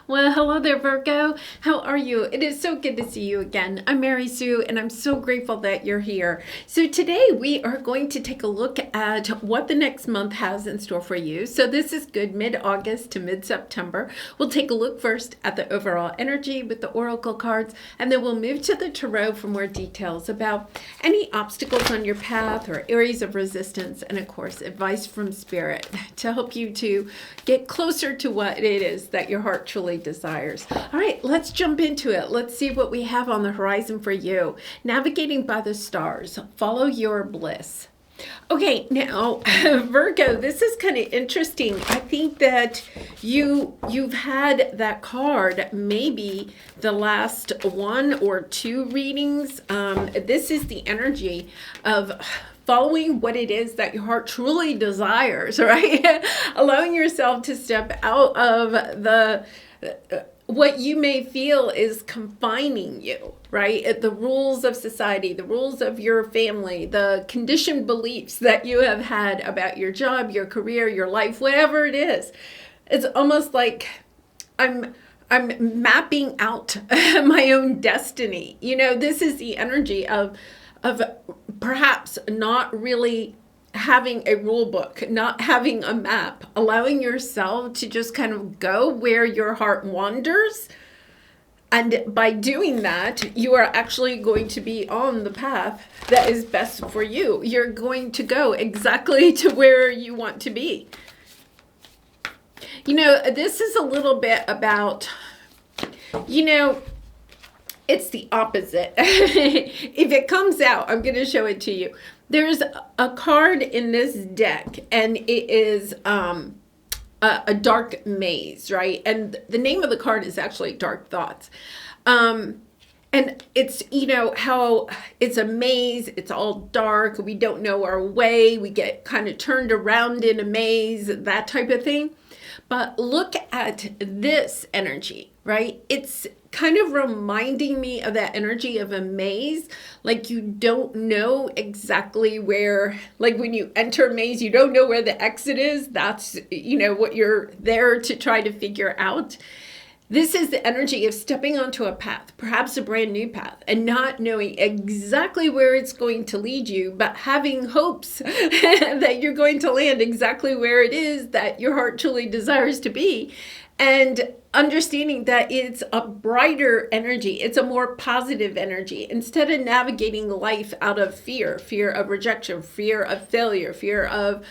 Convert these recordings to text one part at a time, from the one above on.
Well, hello there, Virgo. How are you? It is so good to see you again. I'm Mary Sue, and I'm so grateful that you're here. So today we are going to take a look at what the next month has in store for you. So this is good mid-August to mid-September. We'll take a look first at the overall energy with the oracle cards, and then we'll move to the tarot for more details about any obstacles on your path or areas of resistance, and of course, advice from Spirit to help you to get closer to what it is that your heart truly desires. All right, let's jump into it. Let's see what we have on the horizon for you. Navigating by the stars, follow your bliss. Okay, now Virgo, this is kind of interesting. I think that you've had that card maybe the last one or two readings. This is the energy of following what it is that your heart truly desires, right? Allowing yourself to step out of the what you may feel is confining you, right? The rules of society, the rules of your family, the conditioned beliefs that you have had about your job, your career, your life, whatever it is. It's almost like I'm mapping out my own destiny. You know, this is the energy of perhaps not really having a rule book, not having a map, allowing yourself to just kind of go where your heart wanders. And by doing that, you are actually going to be on the path that is best for you. You're going to go exactly to where you want to be. You know, this is a little bit about, you know, it's the opposite. If it comes out, I'm going to show it to you. There's a card in this deck, and it is a dark maze, right? And the name of the card is actually Dark Thoughts. And it's, you know, how it's a maze. It's all dark. We don't know our way. We get kind of turned around in a maze, that type of thing. But look at this energy, right? It's kind of reminding me of that energy of a maze. Like you don't know exactly where, like when you enter a maze, you don't know where the exit is. That's, you know, what you're there to try to figure out. This is the energy of stepping onto a path, perhaps a brand new path, and not knowing exactly where it's going to lead you, but having hopes that you're going to land exactly where it is that your heart truly desires to be. And understanding that it's a brighter energy, it's a more positive energy. Instead of navigating life out of fear of rejection, fear of failure, fear of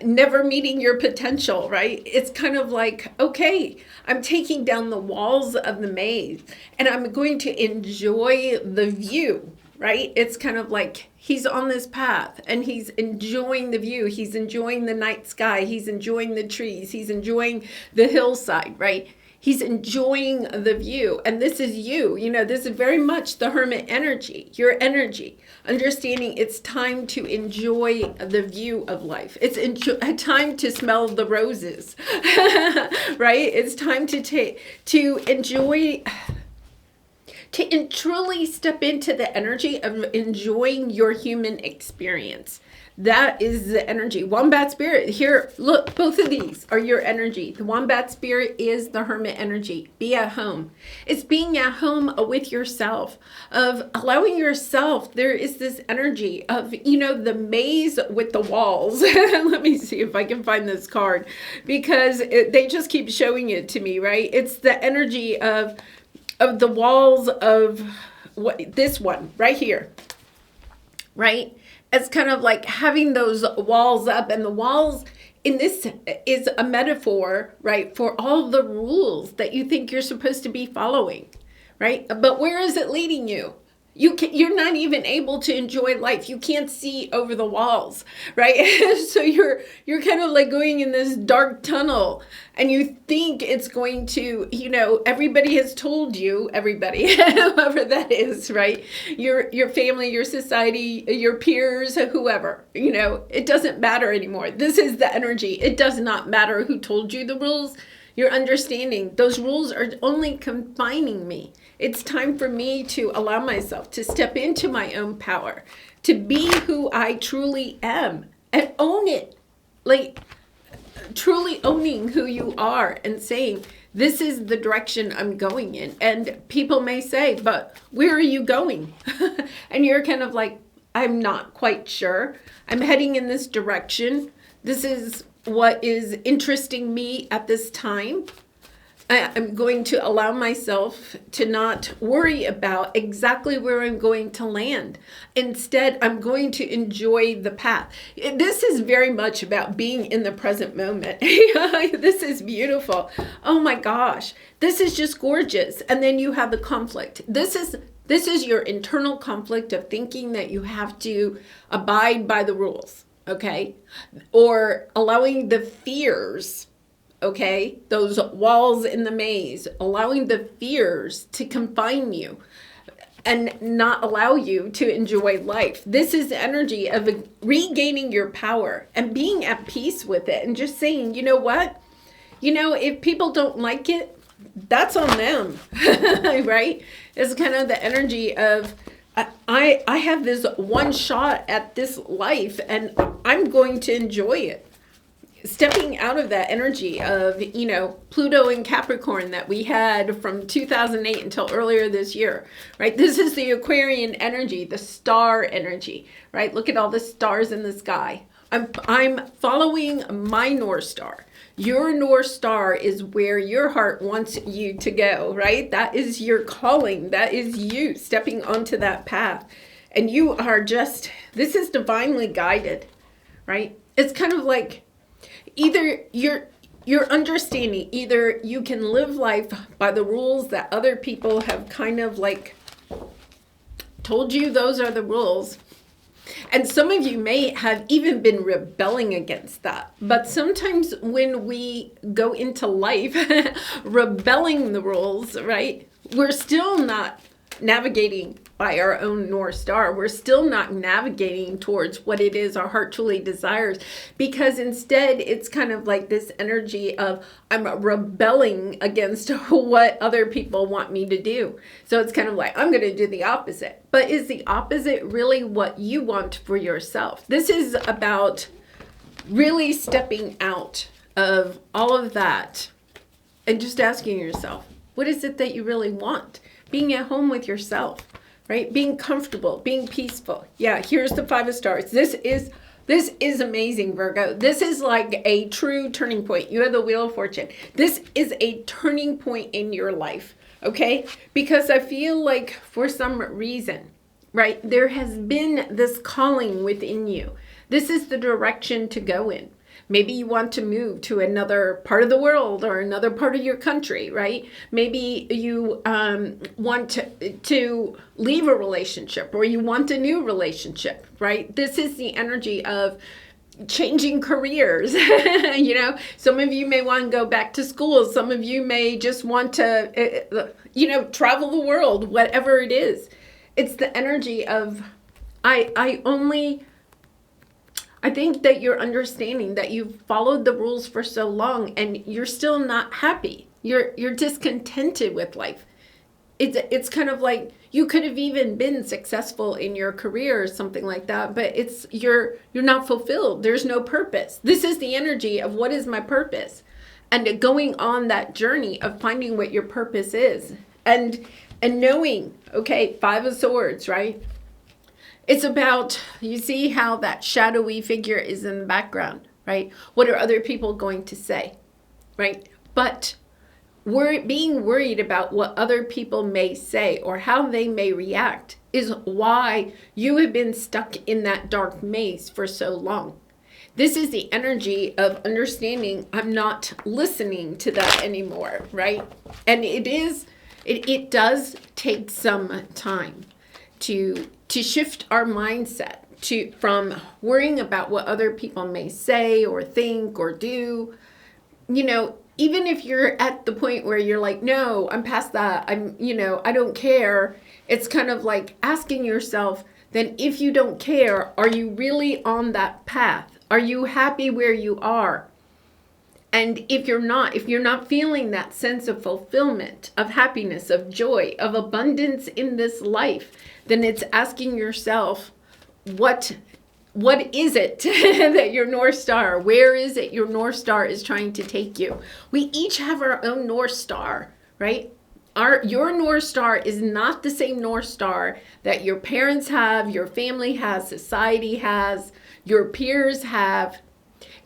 never meeting your potential, right? It's kind of like, okay, I'm taking down the walls of the maze and I'm going to enjoy the view, right? It's kind of like he's on this path and he's enjoying the view. He's enjoying the night sky. He's enjoying the trees. He's enjoying the hillside, right? He's enjoying the view. And this is you. You know, this is very much the Hermit energy, your energy. Understanding it's time to enjoy the view of life. It's a time to smell the roses, right? It's time to enjoy, to truly step into the energy of enjoying your human experience. That is the energy. Wombat spirit. Here, look, both of these are your energy. The wombat spirit is the hermit energy. Be at home. It's being at home with yourself, of allowing yourself. There is this energy of, you know, the maze with the walls. Let me see if I can find this card, because they just keep showing it to me, right? It's the energy of the walls of what this one right here, right? It's kind of like having those walls up, and the walls in this is a metaphor, right, for all the rules that you think you're supposed to be following, right? But where is it leading you? You're not even able to enjoy life. You can't see over the walls, right? So you're kind of like going in this dark tunnel, and you think it's going to, you know, everybody has told you, everybody, whoever that is, right? Your family, your society, your peers, whoever, you know, it doesn't matter anymore. This is the energy. It does not matter who told you the rules. You're understanding those rules are only confining me. It's time for me to allow myself to step into my own power, to be who I truly am and own it. Like truly owning who you are and saying, This is the direction I'm going in. And people may say, but where are you going? And you're kind of like, I'm not quite sure. I'm heading in this direction. This is what is interesting me at this time. I'm going to allow myself to not worry about exactly where I'm going to land. Instead, I'm going to enjoy the path. This is very much about being in the present moment. This is beautiful. Oh my gosh. This is just gorgeous. And then you have the conflict. This is your internal conflict of thinking that you have to abide by the rules, okay? Or allowing the fears, okay, those walls in the maze, allowing the fears to confine you and not allow you to enjoy life. This is the energy of regaining your power and being at peace with it and just saying, you know what? You know, if people don't like it, that's on them, right? It's kind of the energy of, I have this one shot at this life and I'm going to enjoy it. Stepping out of that energy of, you know, Pluto and Capricorn that we had from 2008 until earlier this year, right? This is the Aquarian energy, the star energy, right? Look at all the stars in the sky. I'm following my North Star. Your North Star is where your heart wants you to go, right? That is your calling. That is you stepping onto that path. And you are just, this is divinely guided, right? It's kind of like, either you're understanding, either you can live life by the rules that other people have kind of like told you those are the rules. And some of you may have even been rebelling against that. But sometimes when we go into life rebelling the rules, right, we're still not navigating by our own North Star. We're still not navigating towards what it is our heart truly desires, because instead it's kind of like this energy of I'm rebelling against what other people want me to do. So it's kind of like I'm going to do the opposite. But is the opposite really what you want for yourself? This is about really stepping out of all of that and just asking yourself, what is it that you really want? Being at home with yourself, right? Being comfortable, being peaceful. Yeah, here's the 5 of stars. This is amazing, Virgo. This is like a true turning point. You have the Wheel of Fortune. This is a turning point in your life, okay? Because I feel like for some reason, right, there has been this calling within you. This is the direction to go in. Maybe you want to move to another part of the world or another part of your country, right? Maybe you want to leave a relationship or you want a new relationship, right? This is the energy of changing careers. You know, some of you may want to go back to school. Some of you may just want to, you know, travel the world, whatever it is. It's the energy of, I think that you're understanding that you've followed the rules for so long and you're still not happy. You're discontented with life. It's kind of like you could have even been successful in your career or something like that, but it's you're not fulfilled. There's no purpose. This is the energy of what is my purpose? And going on that journey of finding what your purpose is. And knowing, okay, 5 of Swords, right? It's about, you see how that shadowy figure is in the background, right? What are other people going to say, right? But being worried about what other people may say or how they may react is why you have been stuck in that dark maze for so long. This is the energy of understanding I'm not listening to that anymore, right? And it does take some time to shift our mindset from worrying about what other people may say or think or do. You know, even if you're at the point where you're like, no, I'm past that. I don't care. It's kind of like asking yourself, then if you don't care, are you really on that path? Are you happy where you are? And if you're not feeling that sense of fulfillment, of happiness, of joy, of abundance in this life, then it's asking yourself, what what is it that your North Star, where is it your North Star is trying to take you? We each have our own North Star, right? Your North Star is not the same North Star that your parents have, your family has, society has, your peers have.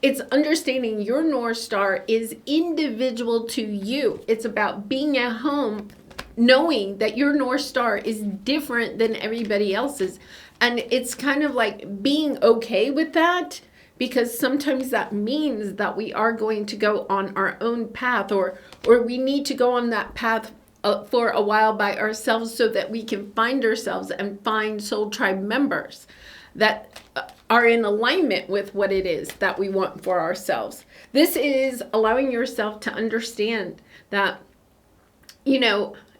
It's understanding your North Star is individual to you. It's about being at home, knowing that your North Star is different than everybody else's. And it's kind of like being okay with that, because sometimes that means that we are going to go on our own path, or we need to go on that path for a while by ourselves, so that we can find ourselves and find soul tribe members that are in alignment with what it is that we want for ourselves. This is allowing yourself to understand that,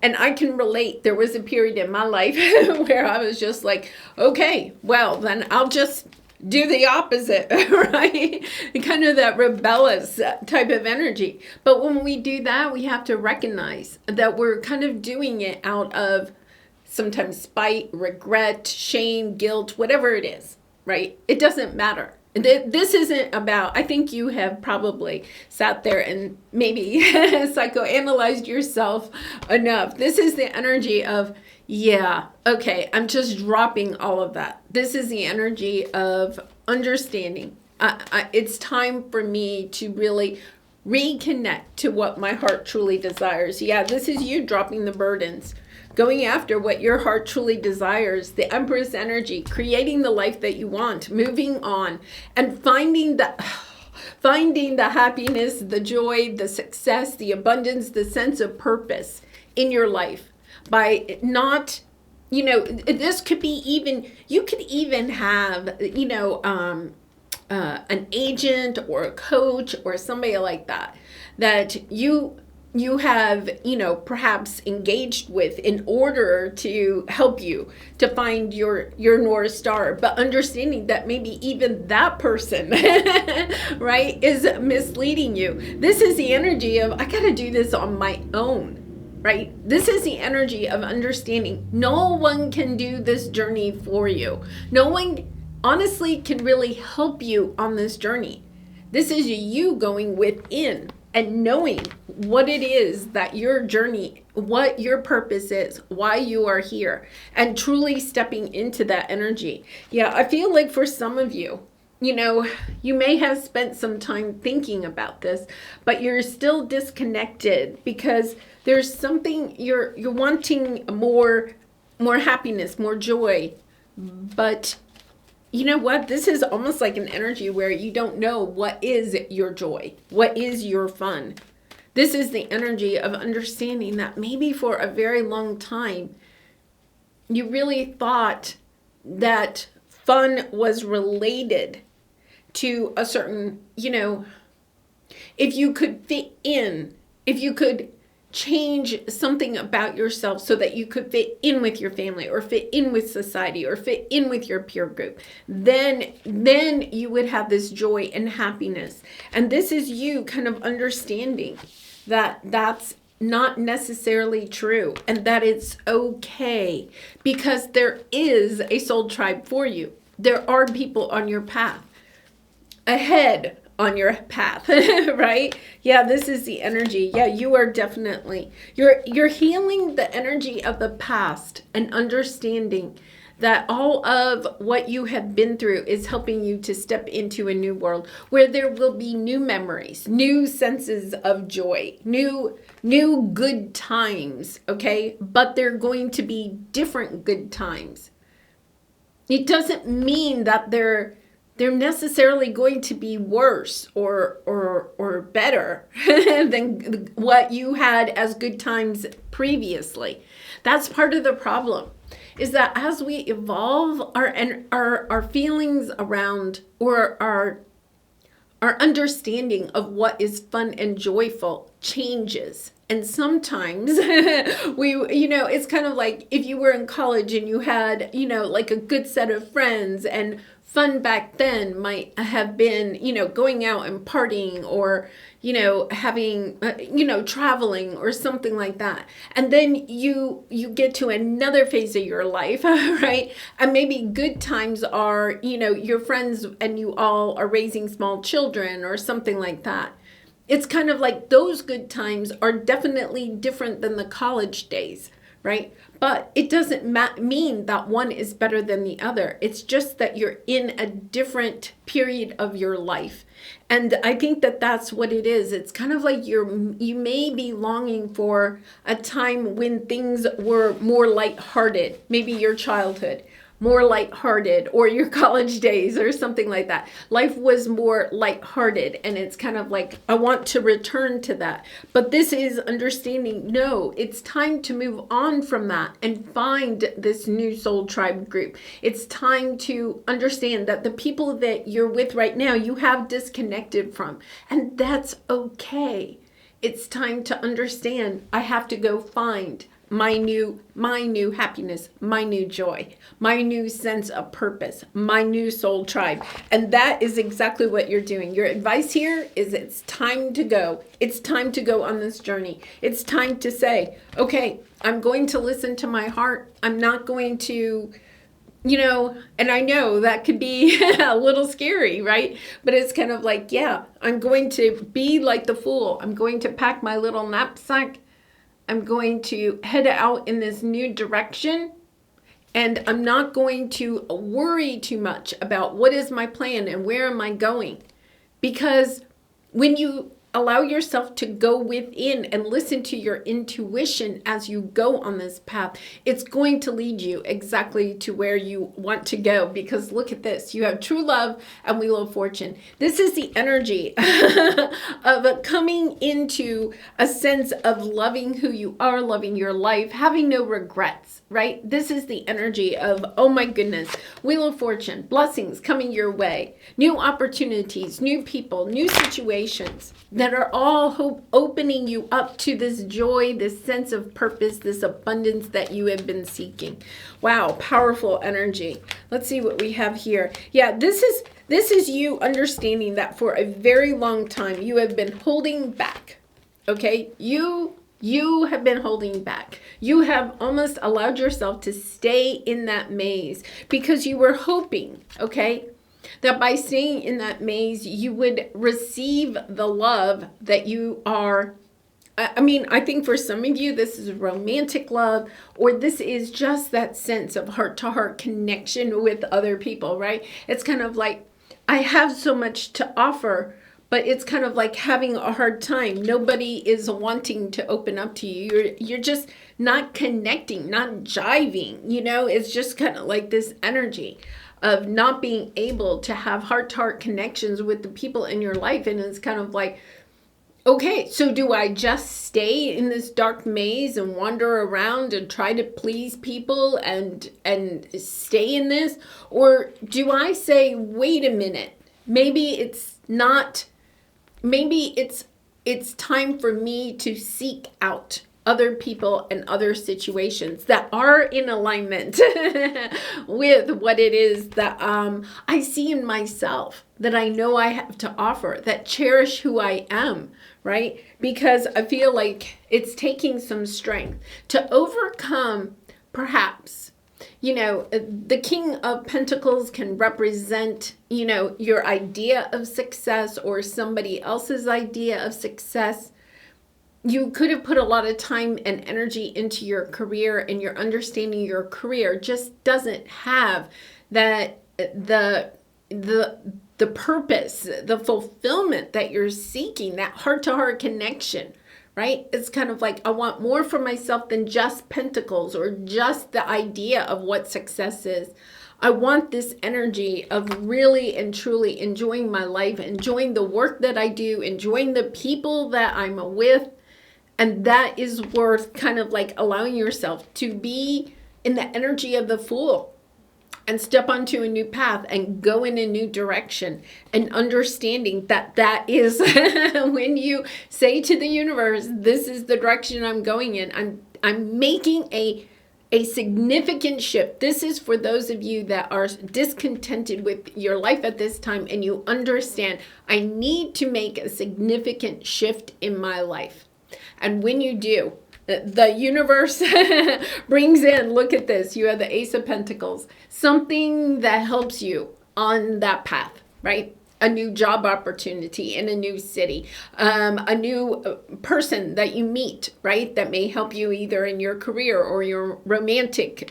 and I can relate. There was a period in my life where I was just like, okay, well, then I'll just do the opposite, right? Kind of that rebellious type of energy. But when we do that, we have to recognize that we're kind of doing it out of sometimes spite, regret, shame, guilt, whatever it is, right? It doesn't matter. This isn't about, I think you have probably sat there and maybe psychoanalyzed yourself enough. This is the energy of, yeah, okay, I'm just dropping all of that. This is the energy of understanding. It's time for me to really reconnect to what my heart truly desires. Yeah, this is you dropping the burdens, going after what your heart truly desires, the Empress energy, creating the life that you want, moving on, and finding the happiness, the joy, the success, the abundance, the sense of purpose in your life by not, this could be even, you could even have, an agent or a coach or somebody like that you have, perhaps engaged with in order to help you to find your North Star, but understanding that maybe even that person, right, is misleading you. This is the energy of, I got to do this on my own, right? This is the energy of understanding no one can do this journey for you. No one honestly can really help you on this journey. This is you going within and knowing what it is that your journey, what your purpose is, why you are here, and truly stepping into that energy. Yeah, I feel like for some of you, you may have spent some time thinking about this, but you're still disconnected because there's something you're wanting more happiness, more joy, but you know what? This is almost like an energy where you don't know what is your joy, what is your fun. This is the energy of understanding that maybe for a very long time, you really thought that fun was related to a certain, if you could fit in, if you could change something about yourself so that you could fit in with your family or fit in with society or fit in with your peer group, then you would have this joy and happiness. And this is you kind of understanding that that's not necessarily true and that it's okay, because there is a soul tribe for you. There are people on your path, ahead on your path, right? Yeah, this is the energy. Yeah, you are definitely, you're healing the energy of the past and understanding that all of what you have been through is helping you to step into a new world where there will be new memories, new senses of joy, new good times, okay? But they're going to be different good times. It doesn't mean that they're necessarily going to be worse or better than what you had as good times previously. That's part of the problem, is that as we evolve, our feelings around, or our understanding of what is fun and joyful changes. And sometimes it's kind of like if you were in college and you had, like a good set of friends, and fun back then might have been, going out and partying, or, having, traveling or something like that. And then you get to another phase of your life, right? And maybe good times are, your friends and you all are raising small children or something like that. It's kind of like those good times are definitely different than the college days, right? But it doesn't mean that one is better than the other. It's just that you're in a different period of your life. And I think that that's what it is. It's kind of like you may be longing for a time when things were more lighthearted, maybe your childhood, more lighthearted, or your college days or something like that. Life was more lighthearted, and it's kind of like, I want to return to that. But this is understanding, no, it's time to move on from that and find this new soul tribe group. It's time to understand that the people that you're with right now, you have disconnected from, and that's okay. It's time to understand, I have to go find my new happiness, my new joy, my new sense of purpose, my new soul tribe. And that is exactly what you're doing. Your advice here is it's time to go. It's time to go on this journey. It's time to say, okay, I'm going to listen to my heart. I'm not going to, and I know that could be a little scary, right? But it's kind of like, yeah, I'm going to be like the fool. I'm going to pack my little knapsack. I'm going to head out in this new direction, and I'm not going to worry too much about what is my plan and where am I going. Because when you allow yourself to go within and listen to your intuition as you go on this path, it's going to lead you exactly to where you want to go. Because look at this, you have true love and wheel of fortune. This is the energy of coming into a sense of loving who you are, loving your life, having no regrets, right? This is the energy of, oh my goodness, wheel of fortune, blessings coming your way, new opportunities, new people, new situations that are all opening you up to this joy, this sense of purpose, this abundance that you have been seeking. Wow, powerful energy. Let's see what we have here. Yeah, this is you understanding that for a very long time you have been holding back. Okay? You have been holding back. You have almost allowed yourself to stay in that maze because you were hoping, okay, that by staying in that maze, you would receive the love that you are. I think for some of you, this is romantic love, or this is just that sense of heart-to-heart connection with other people, right? It's kind of like, I have so much to offer, but it's kind of like having a hard time. Nobody is wanting to open up to you. You're just not connecting, not jiving, It's just kind of like this energy of not being able to have heart-to-heart connections with the people in your life. And it's kind of like, okay, so do I just stay in this dark maze and wander around and try to please people and stay in this? Or do I say, wait a minute, maybe it's time for me to seek out other people and other situations that are in alignment with what it is that I see in myself, that I know I have to offer, that cherish who I am, right? Because I feel like it's taking some strength to overcome, perhaps, the King of Pentacles can represent, your idea of success or somebody else's idea of success. You could have put a lot of time and energy into your career, and your understanding your career just doesn't have that the purpose, the fulfillment that you're seeking, that heart-to-heart connection, right? It's kind of like, I want more for myself than just pentacles or just the idea of what success is. I want this energy of really and truly enjoying my life, enjoying the work that I do, enjoying the people that I'm with. And that is worth kind of like allowing yourself to be in the energy of the fool and step onto a new path and go in a new direction, and understanding that that is when you say to the universe, this is the direction I'm going in. I'm making a A significant shift. This is for those of you that are discontented with your life at this time and you understand, I need to make a significant shift in my life. And when you do, the universe brings in, look at this, you have the Ace of Pentacles, something that helps you on that path, right? A new job opportunity in a new city, a new person that you meet, right? That may help you either in your career or your romantic,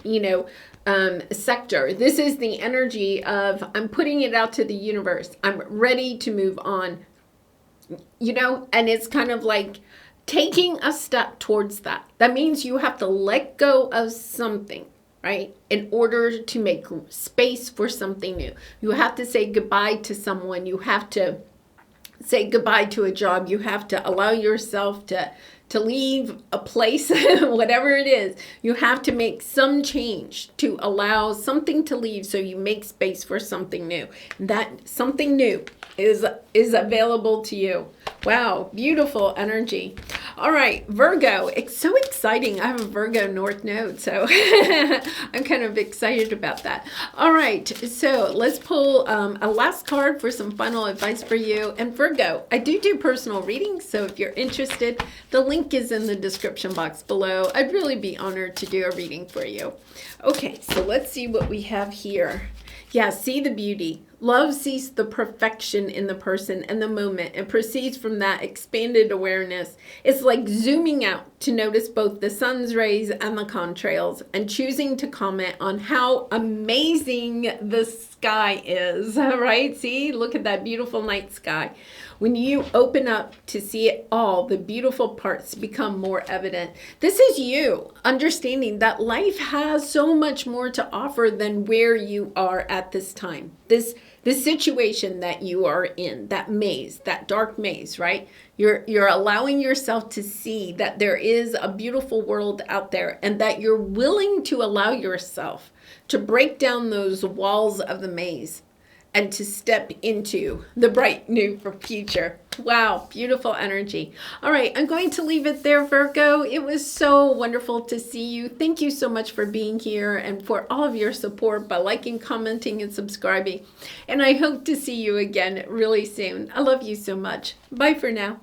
sector. This is the energy of, I'm putting it out to the universe. I'm ready to move on, and it's kind of like taking a step towards that. That means you have to let go of something, right? In order to make space for something new. You have to say goodbye to someone. You have to say goodbye to a job. You have to allow yourself to leave a place, whatever it is. You have to make some change to allow something to leave so you make space for something new. That something new is available to you. Wow, beautiful energy. All right, Virgo, it's so exciting. I have a Virgo North Node, so I'm kind of excited about that. All right, so let's pull a last card for some final advice for you. And Virgo, I do personal readings, so if you're interested, the link is in the description box below. I'd really be honored to do a reading for you. Okay, so let's see what we have here. Yeah, see the beauty. Love sees the perfection in the person and the moment and proceeds from that expanded awareness. It's like zooming out to notice both the sun's rays and the contrails and choosing to comment on how amazing the sky is, right? See, look at that beautiful night sky. When you open up to see it all, the beautiful parts become more evident. This is you understanding that life has so much more to offer than where you are at this time. This situation that you are in, that maze, that dark maze, right? You're allowing yourself to see that there is a beautiful world out there and that you're willing to allow yourself to break down those walls of the maze and to step into the bright new future. Wow, beautiful energy. All right, I'm going to leave it there, Virgo. It was so wonderful to see you. Thank you so much for being here and for all of your support by liking, commenting, and subscribing. And I hope to see you again really soon. I love you so much. Bye for now.